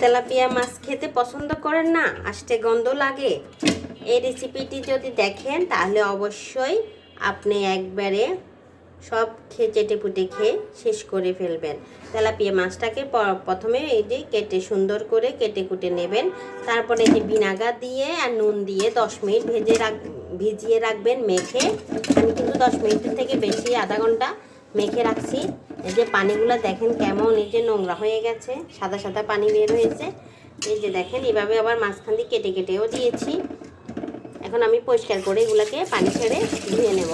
Tilapia মাছ খেতে পছন্দ করেন না, আষ্টে গন্ধ লাগে? এই রেসিপিটি যদি দেখেন তাহলে অবশ্যই আপনি একবারে সব চেটে পুটে খেয়ে শেষ করে ফেলবেন। তেলাপিয়া মাছটাকে প্রথমে এই যে কেটে সুন্দর করে কেটে কুটে নেবেন। তারপরে এই যে ভিনেগার দিয়ে আর নুন দিয়ে 10 মিনিট ভিজিয়ে রাখবেন মেখে। আমি কিন্তু 10 মিনিটের থেকে বেশি আধা ঘন্টা মেখে রাখছি। এই যে পানিগুলো দেখেন কেমন এই যে নোংরা হয়ে গেছে, সাদা সাদা পানি বের হয়েছে। এই যে দেখেন এভাবে আবার মাঝখান দিয়ে কেটে কেটেও দিয়েছি। এখন আমি পরিষ্কার করে এগুলোকে পানি ছেড়ে ধুয়ে নেব।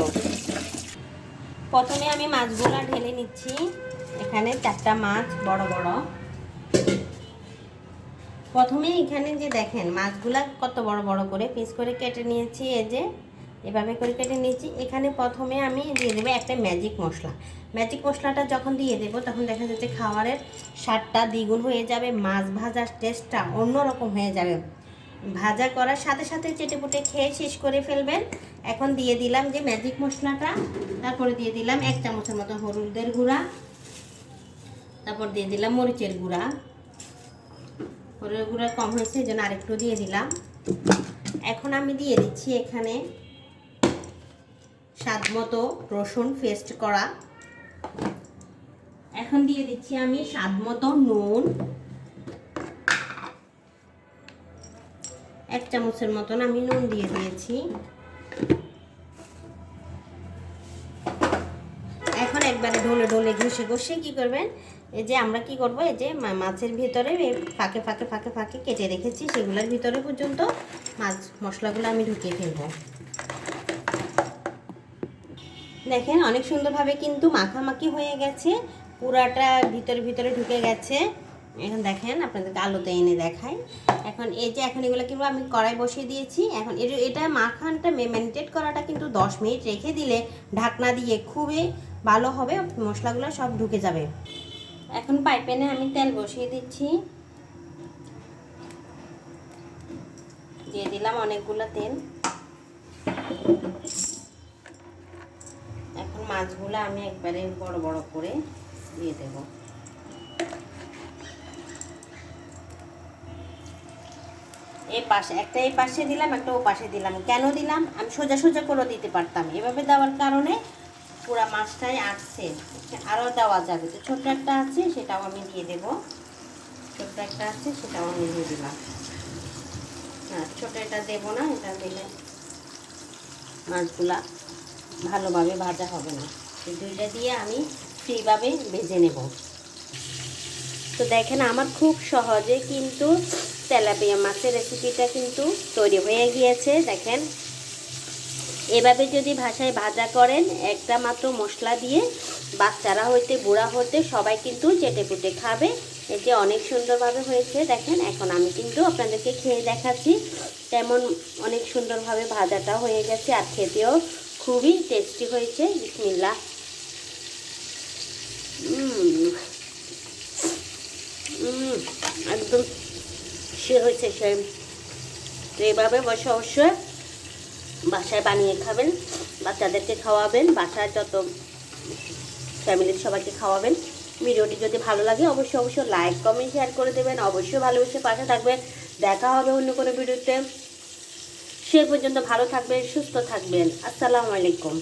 প্রথমে আমি মাছগুলো ঢেলে নিচ্ছি। এখানে 4টা মাছ বড় বড়। প্রথমে এখানে যে দেখেন মাছগুলা কত বড় বড় করে পিস করে কেটে নিয়েছি। এই যে এভাবে করে কেটে নিয়েছি। এখানে প্রথমে আমি দিয়ে দেবো একটা ম্যাজিক মশলা। ম্যাজিক মশলাটা যখন দিয়ে দেবো তখন দেখা যাচ্ছে খাবারের স্বাদটা দ্বিগুণ হয়ে যাবে, মাছ ভাজার টেস্টটা অন্যরকম হয়ে যাবে। ভাজা করার সাথে সাথে চেটেপুটে খেয়ে শেষ করে ফেলবেন। এখন দিয়ে দিলাম যে ম্যাজিক মশলাটা, তারপরে দিয়ে দিলাম 1 চামচের মতো হলুদের গুঁড়া, তারপর দিয়ে দিলাম মরিচের গুঁড়া। হলুদের গুঁড়া কম হয়েছে এই জন্য আরেকটু দিয়ে দিলাম। এখন আমি দিয়ে দিচ্ছি এখানে স্বাদ মতো রসুন পেস্ট করা। এখন দিয়ে দিচ্ছি আমি স্বাদ মতো নুন, 1 চামচের মতন আমি নুন দিয়ে দিয়েছি। এখন একবারে ঢলে ঢলে ঘষে ঘষে কি করবেন, এই যে আমরা কি করব, এই যে মাছের ভিতরে ফাঁকে ফাঁকে ফাঁকে ফাঁকে কেটে রেখেছি সেগুলোর ভিতরে পর্যন্ত মাছ মশলাগুলো আমি ঢুকিয়ে ফেলবো। দেখেন অনেক সুন্দরভাবে কিন্তু মাখামাখি হয়ে গেছে, পুরাটা ভিতরে ভিতরে ঢুকে গেছে। এখন দেখেন আপনাদেরকে আলোতে এনে দেখাই। এখন এই যে এখন এগুলো কিন্তু আমি কড়াই বসিয়ে দিয়েছি। এখন এটা মাখানটা মেরিনেট করাটা কিন্তু 10 মিনিট রেখে দিলে ঢাকনা দিয়ে খুবই ভালো হবে, মশলাগুলো সব ঢুকে যাবে। এখন পাইপ্যানে আমি তেল বসিয়ে দিচ্ছি, দিয়ে দিলাম অনেকগুলো তেল। এখন মাছগুলো আমি একবারে বড় বড় করে দিয়ে দেব। এই পাশে একটা, এই পাশে দিলাম একটা, ও পাশে দিলাম। কেন দিলাম, আমি সোজা সোজা করে দিতে পারতাম, এভাবে দেওয়ার কারণে পুরা মাছটাই আটছে, আরও দেওয়া যাবে। তো ছোট্ট একটা আছে সেটাও আমি দিয়ে দেব, ছোট্ট একটা আছে সেটাও আমি দিয়ে দিলাম। হ্যাঁ, ছোটো এটা দেবো না, এটা দিলে মাছগুলা ভালোভাবে ভাজা হবে না। এই দুইটা দিয়ে আমি ফ্রিভাবে ভেজে নেব। তো দেখেন আমার খুব সহজে কিন্তু তেলাপিয়া মাছের রেসিপিটা কিন্তু তৈরি হয়ে গিয়েছে। দেখেন এভাবে যদি ভাষায় ভাজা করেন, একটা মাত্র মশলা দিয়ে বাচ্চারা হইতে বুড়া হতে সবাই কিন্তু চেটেপুটে খাবে। এটি অনেক সুন্দরভাবে হয়েছে দেখেন। এখন আমি কিন্তু আপনাদেরকে খেয়ে দেখাচ্ছি তেমন অনেক সুন্দরভাবে ভাজাটা হয়ে গেছে, আর খেতেও খুবই টেস্টি হয়েছে। বিসমিল্লাহ। একদম সে হয়েছে সে। তো এভাবে বসে অবশ্যই বাসায় বানিয়ে খাবেন, বাচ্চাদেরকে খাওয়াবেন, বাসায় যত ফ্যামিলির সবাইকে খাওয়াবেন। ভিডিওটি যদি ভালো লাগে অবশ্যই অবশ্যই লাইক কমেন্ট শেয়ার করে দেবেন। অবশ্যই ভালোবেসে পাশে থাকবেন। দেখা হবে অন্য কোনো ভিডিওতে। সে পর্যন্ত ভালো থাকবেন, সুস্থ থাকবেন। আসসালামু আলাইকুম।